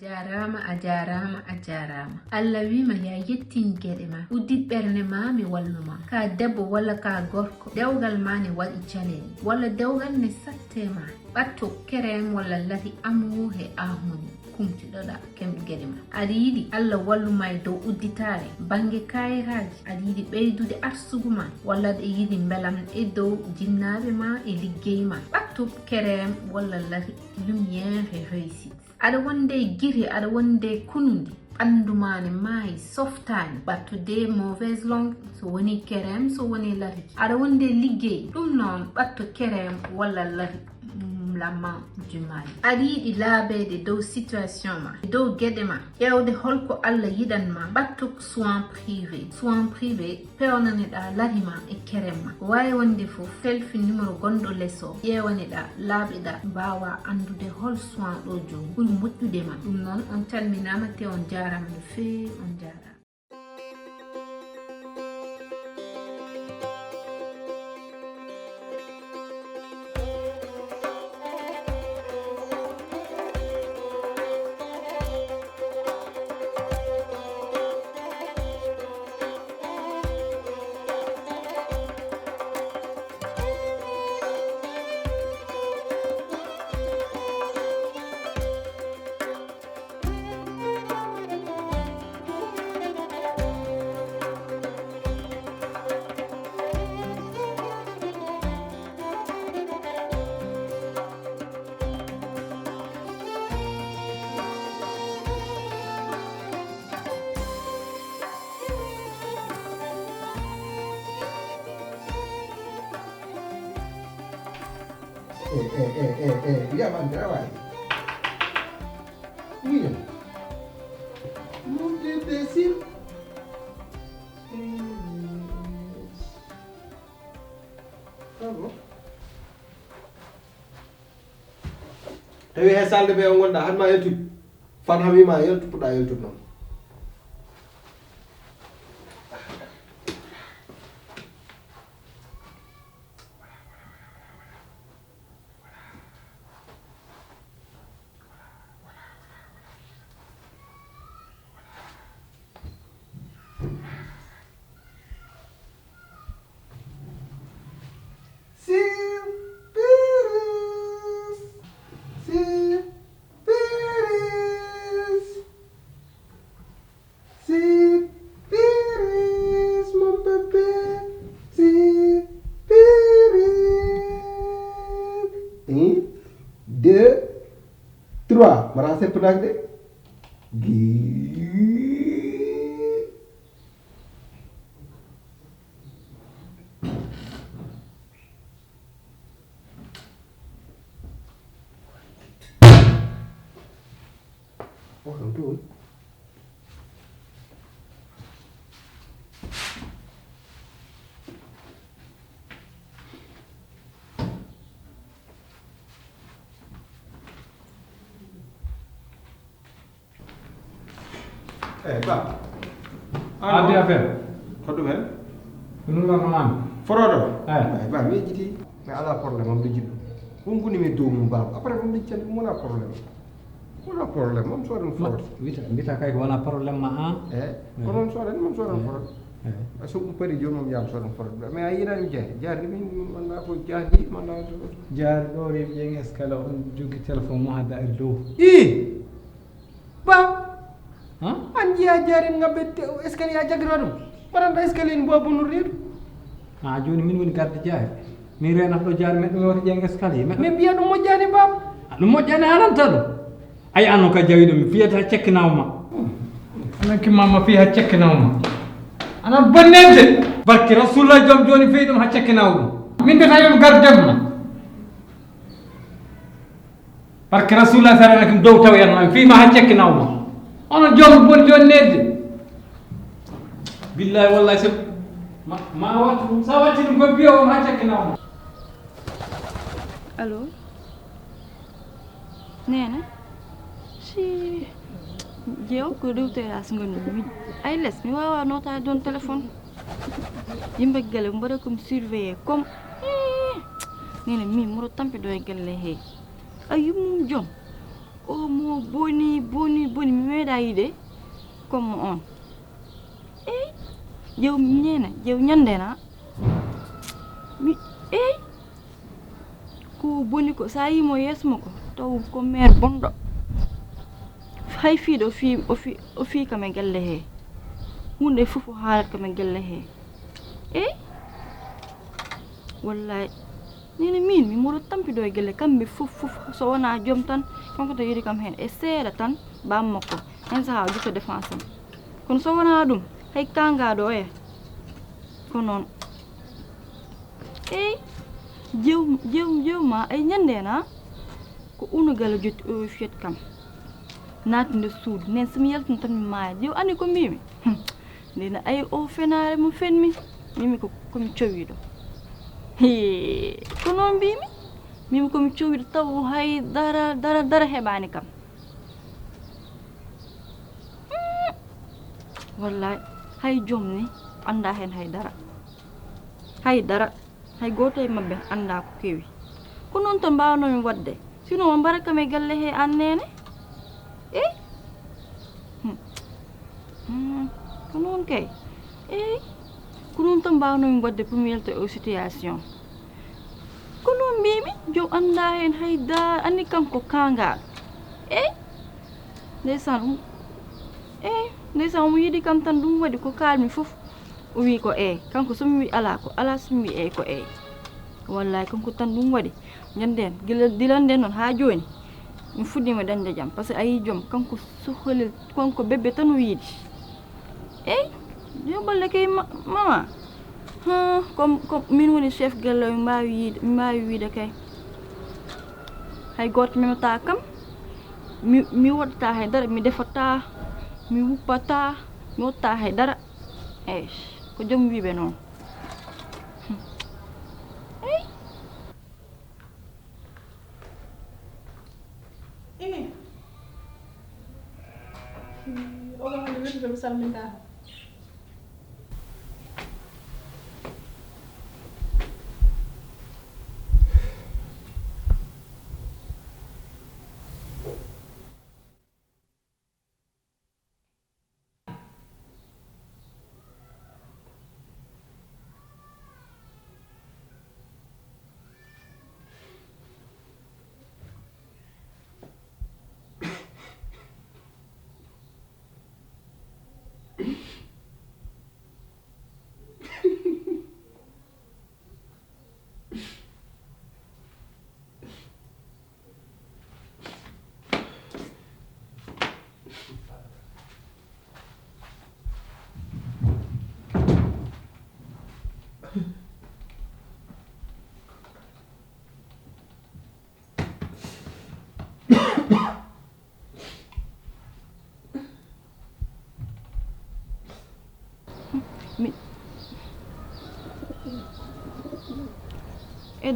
a jarama Allah wima ya yettin gueɗe ma uddit ɓernde ma mi walluma ka debbo walla ka gorko dewgal ma ne waɗi caleni walla dewgal ne sattema ɓatto kerem walla lati amour he ahmoni kumtiɗoɗa kemɗe gueɗe ma aɗa yiiɗi Allah walluma e dow udditare banggue kayitaji aɗa yiiɗi ɓeydude arsugu ma walla aɗa yiiɗi belam e dow jinnaɓe ma e liggey ma ɓatto kerem walla lati lumiére et réussite aɗa wonde guiri aɗa wonde kunundi ɓandumane maayi softani ɓattude mauvaise langue so woni kerem so woni lati aɗa wonde liggey ɗum noon ɓatto kerem walla lati la main du mal aɗa yiiɗi laabede dow situation ma dow gueɗe ma ƴewde holko Allah yiɗanma ɓatto soin privé pewnaneɗa larima e kerem ma wawi wonde foof selfi numéro gonɗo less o ƴewaneɗa laaɓeɗa mbawa andude hol soin ɗo joni ɓuuri moƴƴude ma ɗum noon on calminama te on jarama no fewi on jarama. Ya man travail. Oui. Monde décide. Ah bon. Tawi he salde be on gonda hanma YouTube. Fan hamima YouTube da YouTube non. Merasa pernah deh? Oh, betul. Pak. Ada apa? Kau tu kan? Menurut mana? Forodo. Pak, ni jadi. Nggak ada problem, am dijib. Mungkin ni medum bab. Apa yang dicen? Mana problem? Mana problem? Am soalan for. Bisa kayak mana problem mah? Konon soalan, mam soalan for. Asuk peri jom mam jam soalan for. Me ayina ni jar ni mana aku jadi mana. Jar dori yang eskalo juga telefon mah ada erdo. Bab. Anji ajarin ngabet eskali aja geradu. Paranda eskali ni buat bunuh rir. Nah, juni min garde jahe. Mi rena do jar met mi wori jeng eskali. Me biya no mo jani bab. No mo jani halan tan. Ay anu ka jawi dum fiyata cek nawma. Ana ki mama fiha cek nawma. Ana bonnende. Barki rasulullah jom joni fi dum ha cek nawma. Min de tayum gardem na. Barki rasulullah sallallahu alaihi wasallam dow taw yan fi ma ha cek nawma. Ono jom bon jon nedde billahi wallahi se ma watu sawati dum ko biyo ma takina allo nena si jew ko dewte as ngoni ay les mi wawa nota don téléphone yimbe gele mbara comme surveiller comme nena mi muro tampi do gele he ay mum jom o mo boni mi meeɗa yiide comme on jew ñene jew ñandena mi ko boni ko sa yimo yesmo ko taw ko mère bonɗo hay fiiɗo o fi kam e gelle he hunde fof o haalat kam e gelle he wallahi nene min mi moɗo tampiɗo e gelle kamɓe fof so wona joom tan kanko to yiɗi kam hen e seeɗa tan bam makko hen saha o jutto défense am kono so wona ɗum hay kangaɗo ko noon jew ma ay ñandena ko unugal jotti o fiyat kam naati nder suudu nen somi yaltin tan mi maaya jew andi ko mbimi ndena ay o fenare mo fenmi mimi komi cowiɗo ko noon mbimi mimi komi cowiɗo taw hay dara heɓani kam wallahi hay joom ni anda hen haydara hay goto e mabɓe anda ko kewi ko noon to mbawnomi wadde sinon o mbara kam e galle he annene ko noon kay ko noon to mbawnomi wadde pour mi yalta o situation ko noon mbimi joom anda hen haydara andi kanko kangaɗo ndeysan omo yiiɗi kam tan ɗum waɗi ko kalmi fof o wi ko kanko somi wi ala ko ala somi wi ko wallahi kanko tan ɗum waɗi ñanden dilande noon ha joni mi fuɗɗima dañde jaam par ce que ayi joom kanko sohlel kanko bébé tan o yiiɗi joɓalle kay mama comme min woni chef galle mi mbawi wiide kay hay goto memata kam mi waɗata haydara mi defata mi wuppata mi watta haydara ko joom wiɓe noon oɗo hande weltude mi salminta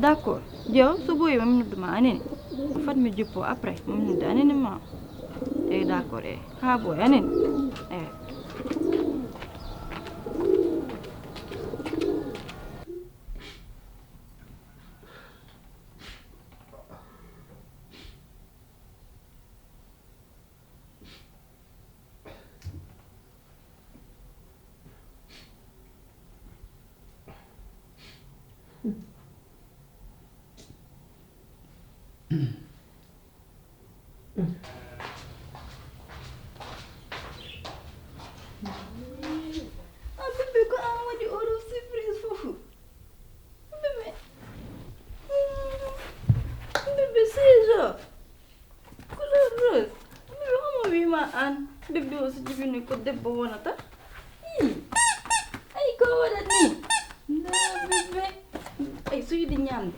d'accord jeew so ɓooyi mami nodduma anene fat mi jippo après mami nodde anene ma d'accord ha ɓooy anene bébé ko an waɗi oɗo surprise fofu bébé séjo couleur rose bébé homo wima an bébé o so jibini ko debbo wonata ay ko waɗat ni bébé ay so yiɗi ñamde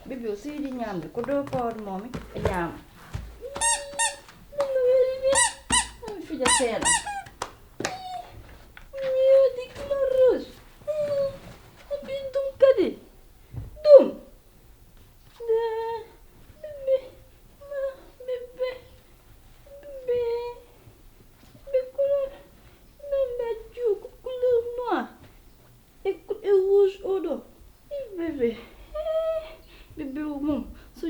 bébé o so yiɗi ñamde ko dow pawɗo momi e ñaama mi fija seeɗa yodi couleur rouge abi dum kadi dum bébé couleur bébé juuko couleur noir et rouge oɗo bébé o mom so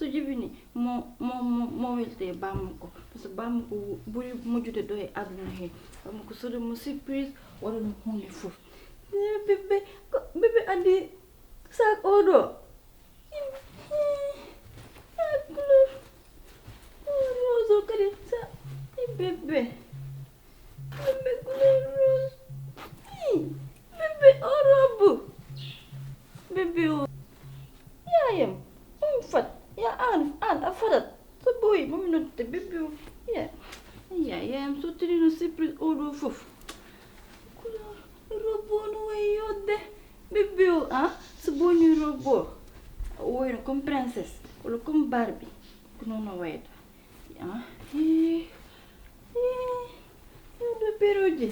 jibini mo bam ko buri mojude do e aduna he bam ko sodo mo surprise wala no hunde fof bébé andi sac odo rose kadi sa bébé couleur rose bébé robe bébé yaayam fat ya an afadat so boy mo notte bébé yaayam so tiri surprise odo fof couleur robe no wayode bébé so boni robe woy comme princesse wala comme Barbie ko nono wayda do peroje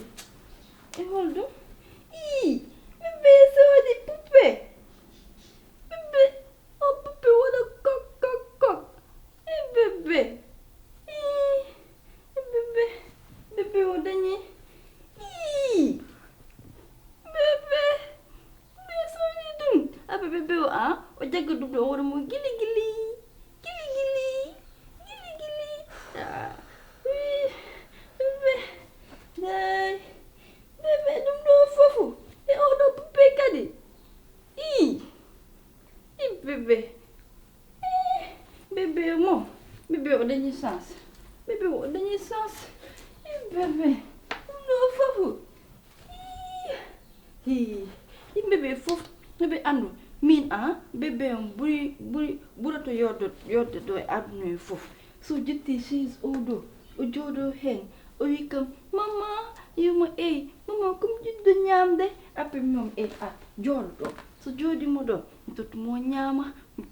e holdo bébé sodi poupée bébé poupée wala kok bébé bébé o dañi bébé sodi dum bébé o jagga dum do wala mo gili bébé dum do fofu e o do poupée kadi bébé mo bébé o dañi sens bébé dum do fofu bébé fofu bébé andu min bébé buri burato yodde do e aduna fof so jetti cheese odo o jodo hen o wi kam mama yuma mama kum jiddo nyamde après mom joldo so jodi mo do mi tottumo nyama mi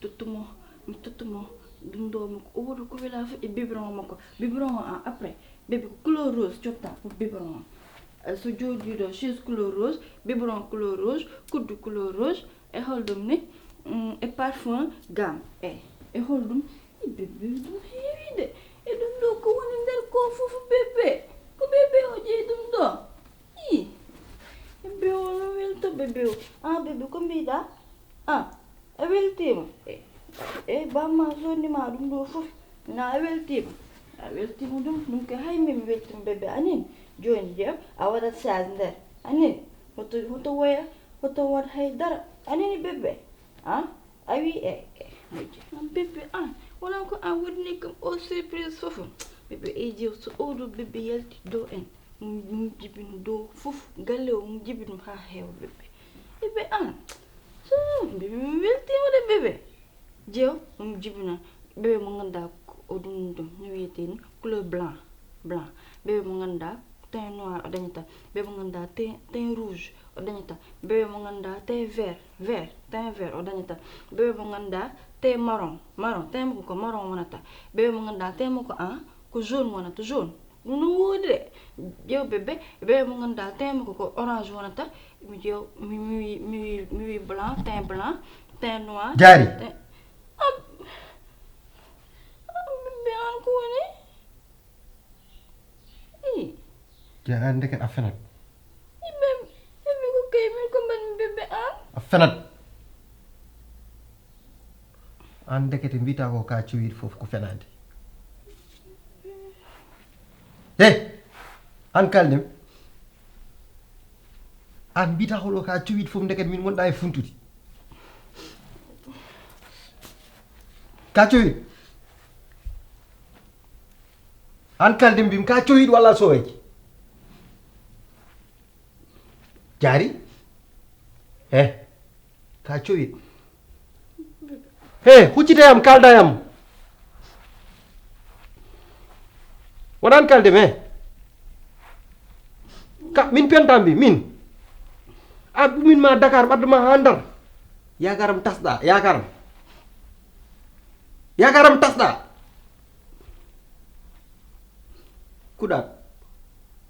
tottumo dum do mo o wodo ko wela fa e biberon mako biberon après bébé couleur rose jotta pour biberon so jodi do cheese couleur rose biberon couleur rouge kuddu couleur rouge e holdum ni e parfum gamme e holdum bébé dum heewi de e dum do ko woni nder ko fofu bébé ko bébé o je dum do bébé o no welto bébé o bébé ko mbida e weltima bamma sonni ma dum do fof na weltima dum ko haymi mi weltima bébé anin joni je a wadat charge nder anin hoto waya hoto wat haydara anin bébé awi bébé wala ko woni kam o surprise fofu bébé jew so odo bébé yalti do en mum jibinu do fof galle o mum jibinu ha heew bébé so bébé welti wala bébé jew mum jibina bébé mo nganda o dum no wiyete couleur blanc bébé mo nganda teint noir o dañata bébé mo nganda teint rouge o dañata bébé mo nganda teint vert o dañata bébé mo nganda teint marron teint ko marron wonata bébé mo nganda teint ko ko jaune wonata jaune no wodi jew bébé mo nganda teint ko orange wonata mi jew mi blanc teint noir jari bébé ko woni ja ndeket a fenat bébé ko kay mi ko ban bébé a fenat an ndekete mbita ko ka cuwit fof ko fenade an kaldem an mbita ko ka cuwit fof ndeket min wonda e funtuti ka cuwit an kaldem bim ka cuwit walla soweji jari ka cuwit hucciteyam kaldayam wonan kalde me min pentambi min min ma Dakar ɓadduma ha Ndar yakaram tasɗa yakaram tasɗa kuɗat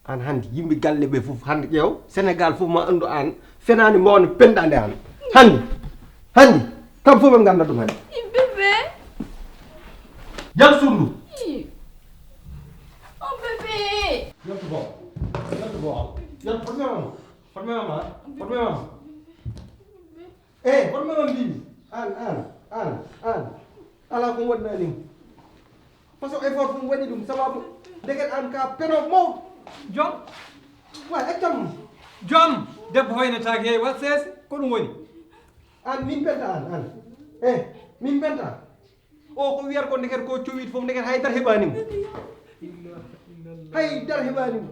an hande yimɓe galle ɓe fof hande ƴeew Sénégal fof ma andu an fenani mbawno pendade an hande kam fof ɓe ganda ɗum hande bébé jam sundu bébé yontu bo yon forme mama forme mama mbimi an ala ko waɗnani façon effort fu mu waɗi ɗum sababu ndeket an ka peno mawɗo joom wa accam joom debbo hoynetaake hey wat seese ko ɗum woni an min penta an min penta o ko wiyata ko ndeket ko cowiɗ fof ndeket haydara heɓanimo haydara heɓanimo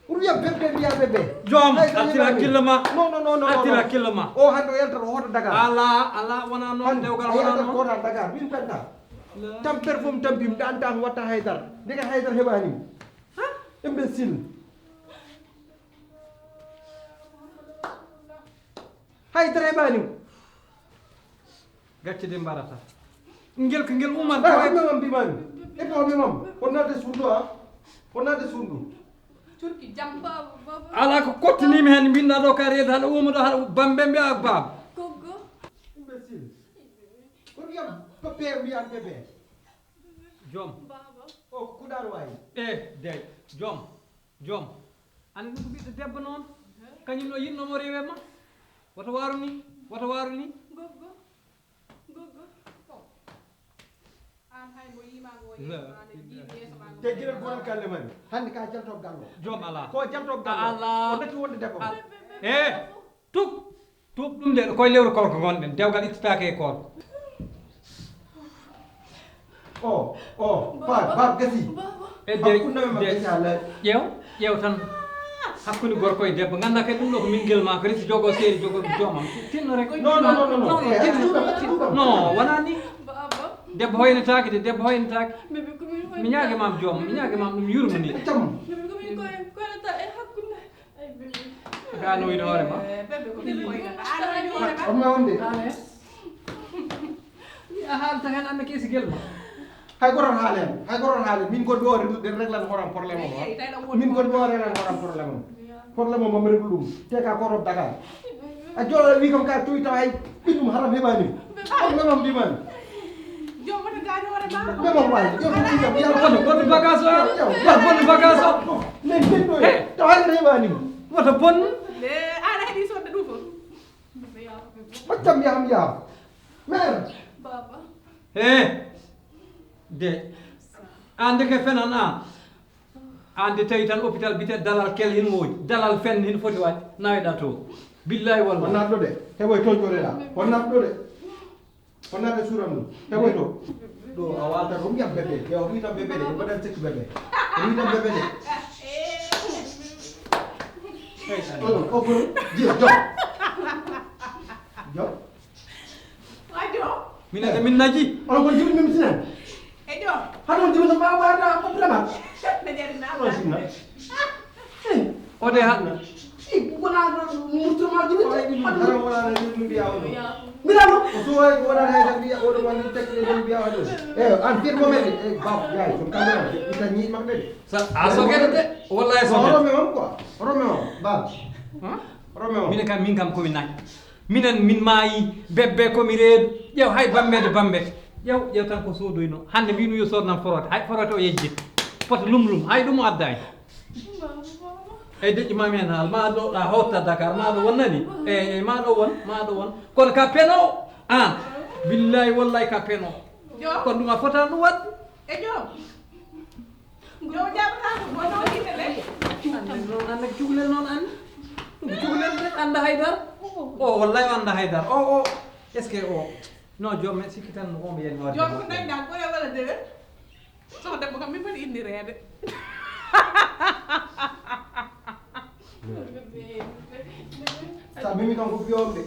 wiya bébé wiya bébé joom attira hakkille ma non attira hakkille ma o hande o yaltata o hoto Dakar ala wona noon dewgal wona noon kota Dakar min penta tampere fof mi tampimi nde anta ko watta haydara ndeket haydara heɓanimo imbécile haydara heɓanimo gaccide mbarata ngel ko ngel uman memam mbimami eko memam wonnade suudu wonnade suudu turki jam baba ala ko kottinimi hen mbinɗa ɗo ka reede haɗa uma ɗo haɗa bambe mbiya ak baaba gogo imbécile ko wiyam ko père wiyan bébé joom o kuɗaɗo wawi dey joom andi ɗum ko ɓiɗɗo debbo noon kañum no yinnomo rewe ma woto waru ni gogo an hay mo yimago te jira gonal galle mami hande ka jalto gallo joom ala ko jalto gallo ala o natti wonde debbo tuub ɗum de koye lewru kolko gonɗen dewgal ittitake e kolko bab gasi ƴeew tan hakkude gorko e debbo ganda kadi ɗum ɗo ko min guel ma ko resi jogo seeri jogo joomam tinno rek non wona ni debbo hoynetake de debbo hoynetake mi ñaage mam joom mi ñaage mam ɗum yurmo ni ganoyde hoore ma a haalta hen anda keesi guel ma hay goton haalen min gonɗo o réglan horam probléme o min gonɗo o réglan horam probléme o mami reglu ɗum te ka kotob Dakar a jooɗo wi kam ka toyi taw hay ɓiɗɗum haram heɓanimi on memam mbimami memam wawi bonne bagage o bonne bagage o min ɓiɗɗo taw haydara heɓanimi woto bonne ana heeɗi sodde ɗum fof hoccam yaham yaha mère baba de an de ke fenan an de tawi tan hôpital bite dalal kel hin moƴi dalal fen hin foti wadde naweɗa to billahi walla wonnat ɗo de heɓoy to joɗeɗa wonnat ɗo de wonnade suram ɗum heɓoy to ɗo a wawata ɗum yam bébé yo witam bébé de mbaɗan sekki bébé witam bébé de o ko jio jo minede min naji on ko jibin mim sinen haɗon jibin ma warda problème on sinna ode haɗna wona murtoma jibin haram wonana ɗum mbiya oɗo mbiɗano o suwa ko wonata haytan mbiya oɗo wonde tekkiɗe ɗum mbiya oɗo an firmo meɗe bab yaay ɗum kamɓe ita ñiiƴ makɓe de a sogede de wallahi sogede rome mam quoi rome mam bab rome mam min kam komi nayi min maayi bebbe komi reedu ƴeew hay bammede ƴeew tan ko sodoyno hande mbino yo sodnan forote hay forote o yejjit poto lumlum hay ɗum o addani eyyi deƴƴimami hen haal ma ɗo ɗa hotta Dakar ma ɗo wonnani eyyi ma ɗo won kono ka peno an billahi wallahi ka peno kono ɗum a fotani ɗum wadde anda cukalel noon andi ɗum cukalel de anda haydara o wallahi o anda haydara o est ce que o non joom men sikki tan omo yani wadde joom ko dañɗa ɓoya walla dewe soho debbo kam min mbaɗi indirede sa mimi kam ko fiyom de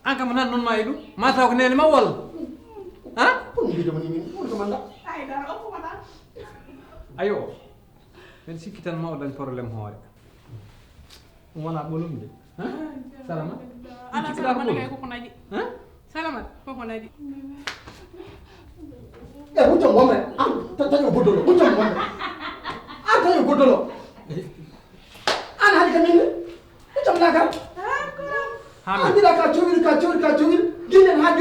an kam nan noon ma e ɗum ma taw ko nene ma walla ko mbidoma ni min ɓuri ko manda ayo men sikki tan ma o dañ probléme hoore ɗum wona ɓolum de salama ala salamata kay koko naƴi salamat koko naƴi huccam womre taño goddolo huccam womre an taño goddolo an haali kam minne huccam lakar an mbiɗa ka cowil gillen ha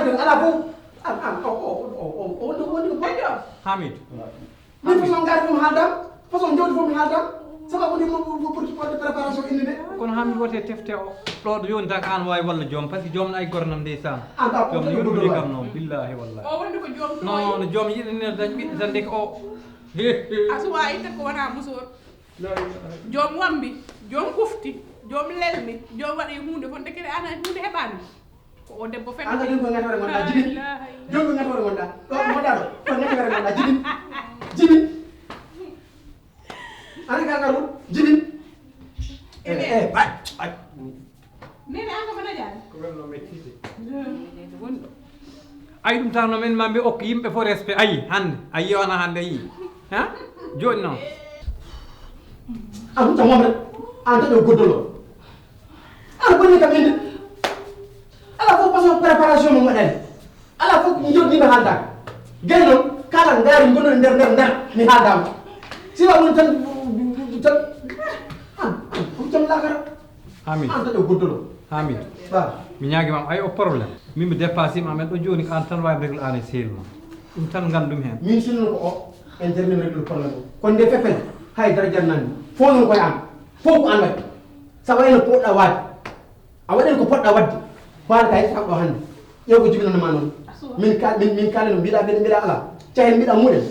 joni ala fof an woni ko Hamidou min façon gaari fof mi haaldam façon jawdi fof mi haaldam sababu ni mo pour préparation indi de kono hammi wote tefte o ɗo ɗo yoni tak an wawi walla joom par ce que joom ay gornam ndeysan anda joom yoɗumi kam noon billahi wallahi o wonde ko joom non no joom yiɗanino dañ ɓiɗɗo tan ndeke o asuwa itta ko wona musor joom wambi joom kufti joom lelni joom waɗi hunde fon dekere ana hunde heɓani ko o debbo fen anda den ko ngatore gonda jibin jongo ngatore gonda ɗo moɗa ɗo ko ngatore gonda jibin ana gagaru jibin bay nene an ko mana jani ko welno mettide wonɗo ayi ɗum tawno men mamɓe okko yimɓe fo respect ayi hande a yiwana hande yi ha joni noon an hucca momre an taƴo goddolo an bonni kam inde ala fof façon préparation mo waɗani ala fof joddiɓe haaldaka gay noon kala gaari gonɗon nder mi haaldama siwa woni tan huccam lakara hamid an taƴo goddolo hamid ba mi ñaguimam ay o probléme min mi dépasse ima men ɗo joni ko an tan wawi régle an e sehil ma ɗum tan gandum hen min sinno ko o internet régle probléme o kono nde feppel hay dara jannani fo non koye an fof ko an waɗi sa wayno poɗɗa waade a waɗani ko poɗɗa wadde faala kay kam ɗo hannde ƴeew ko jibinanama noon min kaale no mbiɗa mbiɗa ala cahen mbiɗa muɗen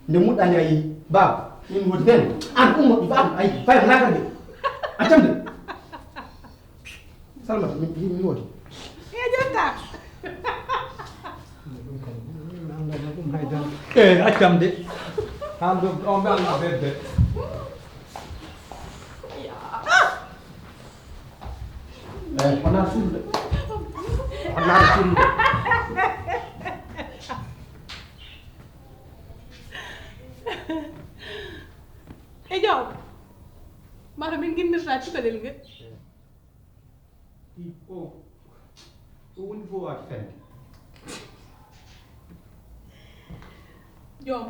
nde muɗɗani a yeehi baba min woti fen an ɗum moƴƴi fa ayi fayam lakar de a camde salmata min woti e jonta accam de hande on ɓe allah bedde wona suude wona suude e jaw mata min guinnirta cukalel ngel o woni fof waat fende joom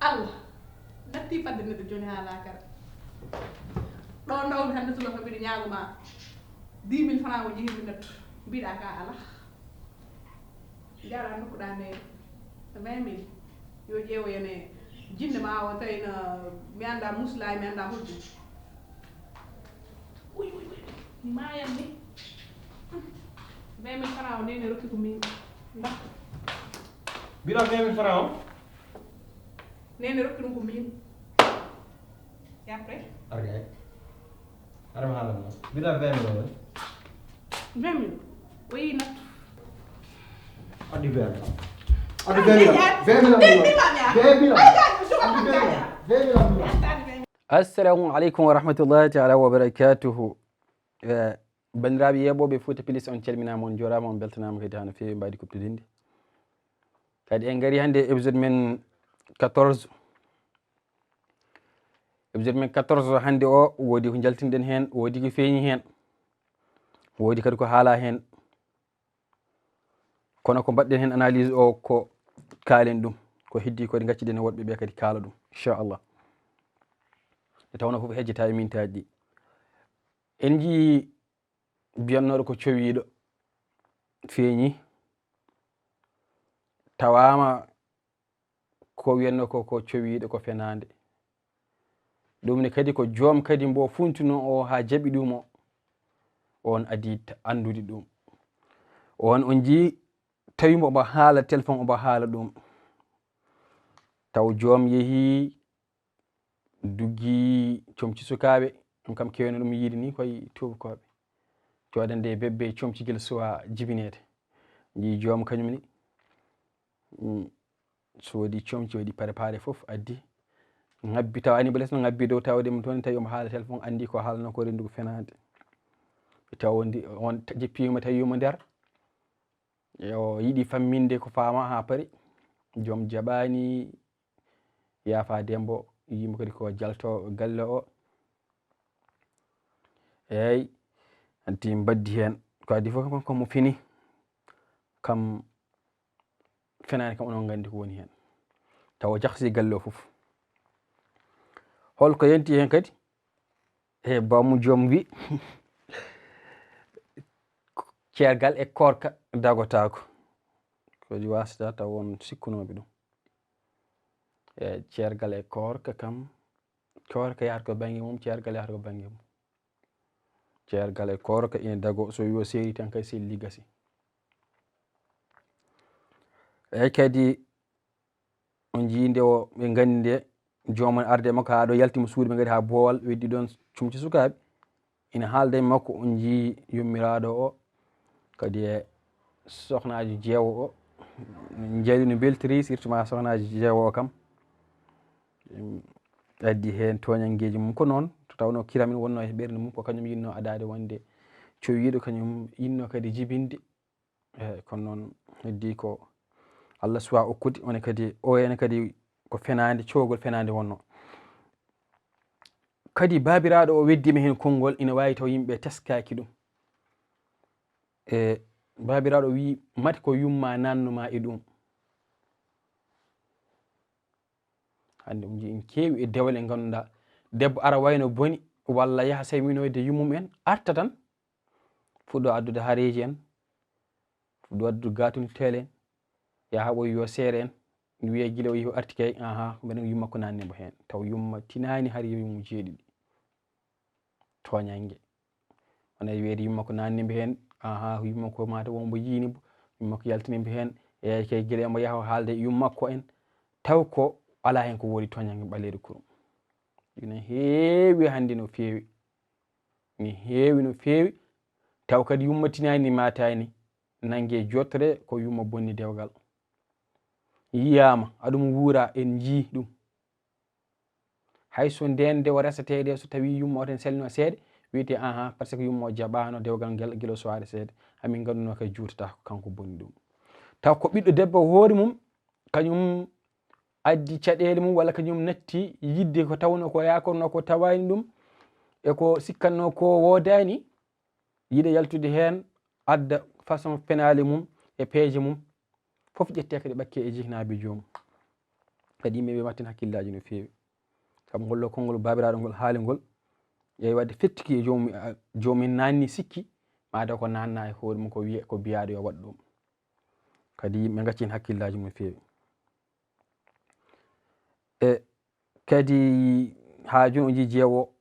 allah datti fadde neɗɗo joni ha lakara ɗo ndawmi hande suba ko mbiɗa ñaagoma 10 000 francs o jehimi netto mbiɗa ka ala jara nokkuɗa nene 20 000 yo ƴeewoyene jinne ma o tawino mi anda muslayi mi anda hoddu uy mayam ni 20 000 francs o nene rokki ko min ndax mbiɗa 20 000 francs o nene rokki ɗum ko min et après argay arama haalan noon mbiɗa 20 000 o 20 000 o yi natto addi 20 000 assalamu aleykum wa rahmatullahi taala wa barakatuhu bandiraɓe yeɓoɓe Fouta Plus on calminama on jorama on beltanama kadi hano fewi mbadi koptodinde kadi en gari hande épisode men 14 épisode men 14 hande o woodi ko jaltinɗen hen woodi ko feeñi hen woodi kadi ko haala hen kono ko mbaɗɗen hen analyse o ko kaalen ɗum ko heddi kode gacciɗen e woɗɓe ɓe kadi kaala ɗum inchallah e tawno foof hejjata e mintaji ɗi en jii biyannoɗo ko cowiɗo feeñi tawama ko wiyanno ko cowiɗo ko fenade ɗum ne kadi ko joom kadi mbo funtuno o ha jaɓi ɗum o on adi andude ɗum on jii tawimo omo haala téléphone omo haala ɗum taw joom yeehi duggi comci sukaɓe ɗum kam kewno ɗum yiide ni koye tubakoɓe coɗande bebbe comciguel suwa jibinede jii joom kañum ni so waɗi comci waɗi préparé foof addi ngabbi tawani ba lesno ngabbi dow tawdemo toon tawi omo haala téléphone andi ko haalano ko rendugo fenade tawdi on jippima tawimo nder yo yiɗi famminde ko faama ha paari joom jaɓani yaafa dembo yimo kadi ko jalto galle o eyyi anti mbaddi hen ko adi fof komo fini kam fenani kam onon gandi ko woni hen taw jahsi galle o foof holko yenti hen kadi e bawmu joom wi ceergal e korka dagotako kodi wasata taw won sikkunoɓe ɗum e ceergal e korka kam korka yahata ko banggue mum, ceergal yahata ko banggue mum. Ceergal e korka ina dago so wiwo série tan kay selli gasi. Eyyi kadi on jinde o ɓe gandi nde jomum arde makko ha ɗo yaltima suudu ɓe gari ha boowal weddi ɗon cumti sukaɓe ina haalda e makko. On jii yummiraɗo o kadi e sohnaji jeewo o jaali no beltori surtout ma sohnaji jeewo o kam addi hen toñangueji mum ko noon to tawno kiramin wonno e ɓerde mum ko kañum yinno adade wonde cowiɗo, kañum yinno kadi jibinde. Eyyi kono noon heddi ko Allah suwa okkude one kadi o ene kadi ko fenade cowgol fenade wonno. Kadi babiraɗo o weddima hen konngol ina wawi taw yimɓe teskaki ɗum. E babiraɗo wi mati ko yumma nannuma e ɗum. Hande on jii en kewi e dewle ganduɗa debbo ara wayno boni walla yaaha sayminoyde yummum en arta tan fuɗɗo addude haareji en, fuɗɗo addude gatuni tele en, yaha ɓoy yo seere en wiye guila o yeehi o arti kay mbeɗen yumma ko nannimo hen taw yumma tinani har yummu jeeɗiɗi toñangue. Wona wiyeede yumma ko nannimo hen yumma ko mata wonmo yinimo yumma ko yaltinimo hen eyyi kay guila emo yaaha o haalda e yummakko en taw ko ala hen ko woni toñangue ɓaleede kurum. Ina heewi hande no feewi, ni heewi no feewi taw kadi yumma tinani matani nangue jottore ko yumma bonni dewgal. Yiyama aɗum wuura en jii ɗum hayso nden nde o resatede so tawi yumma o tan selino seeɗa wiyete par ce que yumma o jaɓano dewgal ngel guila sowade seeɗa hamin ganduno kay juutata ko kanko bonni ɗum. Taw ko ɓiɗɗo debbo hoore mum kañum addi caɗele mum walla kañum natti yidde ko tawno ko yakorno ko tawani ɗum e ko sikkanno ko wodani yiiɗa yaltude hen adda façon penale mum e peeje mum foof ƴette kadi ɓakke e jihnaɓe joomum. Kadi yimɓeɓe wattin hakkillaji no feewi saabu ngollo konngol babiraɗo ngol haali ngol ƴeewi wadde fettiki e joomum nanni sikki mataw ko nanna e hoore mum ko biyaɗo yo waɗ ɗum. Kadi yimɓe gacci hen hakkillaji mum no feewi. E kadi ha joni o jii jeewo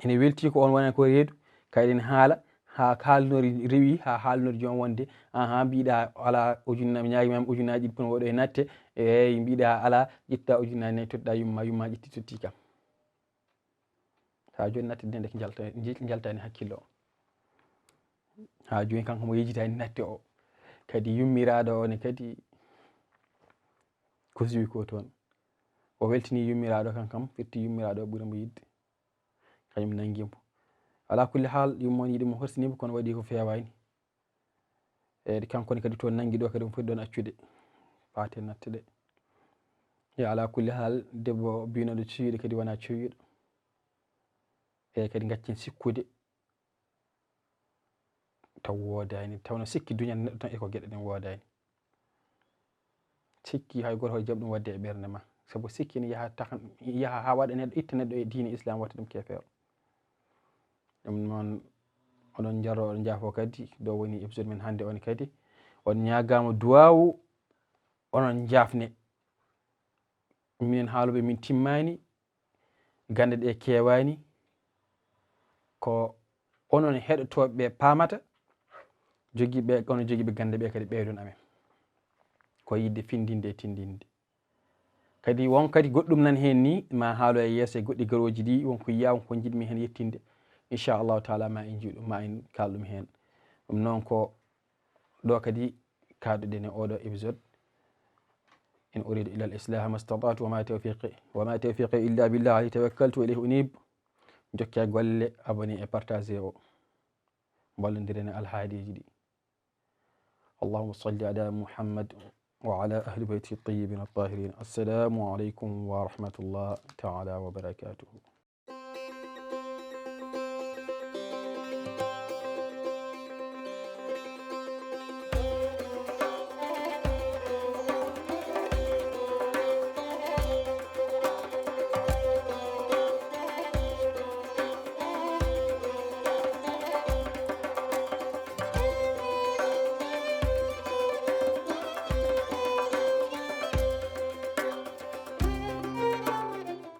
ene welti ko on wona ko reedu kadi ene haala ha haalnori rewi ha haalnori joni wonde mbiɗa ala ujunnaje ñaguimami ujunnaje ɗiɗi pono waɗo e natte eyyi mbiɗa ala ƴetta ujunnaje nayyi tottuɗa yumma ƴetti totti kam. Ha joni natte nde jaltani hakkille o ha joni kanko mo yejitani natte o kadi yummiraɗo o ne kadi ko suwi ko toon o weltini yummiraɗo kankam firti yummiraɗo o ɓuurimo yidde kañum nanguimo. Ala kulli haal yumma on yiiɗimo horsinimo kono waɗi ko fewani eyyi kankone kadi to nangui ɗo kadi omo foti ɗon accude pate natte ɗe. Yo ala kulli haal debbo binoɗo cuwiɗo kadi wona cuwiɗo eyyi kadi gaccen sikkude taw wodani tawno sikki duñat neɗɗo tan eko gueɗe ɗen wodani. Sikki hay goto jaɓi ɗum wadde e ɓerde ma saabu sikki ne yaaha ha waɗa neɗɗo itta neɗɗo e diine islam watta ɗum kefewo. ɗum noon oɗon jarro oɗon jaafo kadi ɗo woni épisode men hannde on kadi on ñagama duwawu onon jafne minen haaloɓe min timmani gande ɗe kewani ko onon heɗotoɓe pamata joguiɓe onon joguiɓe gande ɓe kadi ɓeydon amen ko yidde findinde e tindinde. Kadi won kadi goɗɗum nan hen ni ma haalo e yesso e goɗɗi garoji ɗi wonko yiya wonko jiɗmi hen yettinde inchallahu taala ma en jiiɗum ma en kalɗum hen. ɗum noon ko ɗo kadi kaɗuɗen e oɗo épisode in uridu ila al islah ma stata'tu wama tawfiqi illa billah alayhi tawakkaltu wa ilayhi unib. jokke golle abonné e partagé o ballodiren e alhaaliji ɗi. اللهم صل على محمد وعلى أهل بيته الطيبين الطاهرين. السلام عليكم ورحمة الله تعالى وبركاته.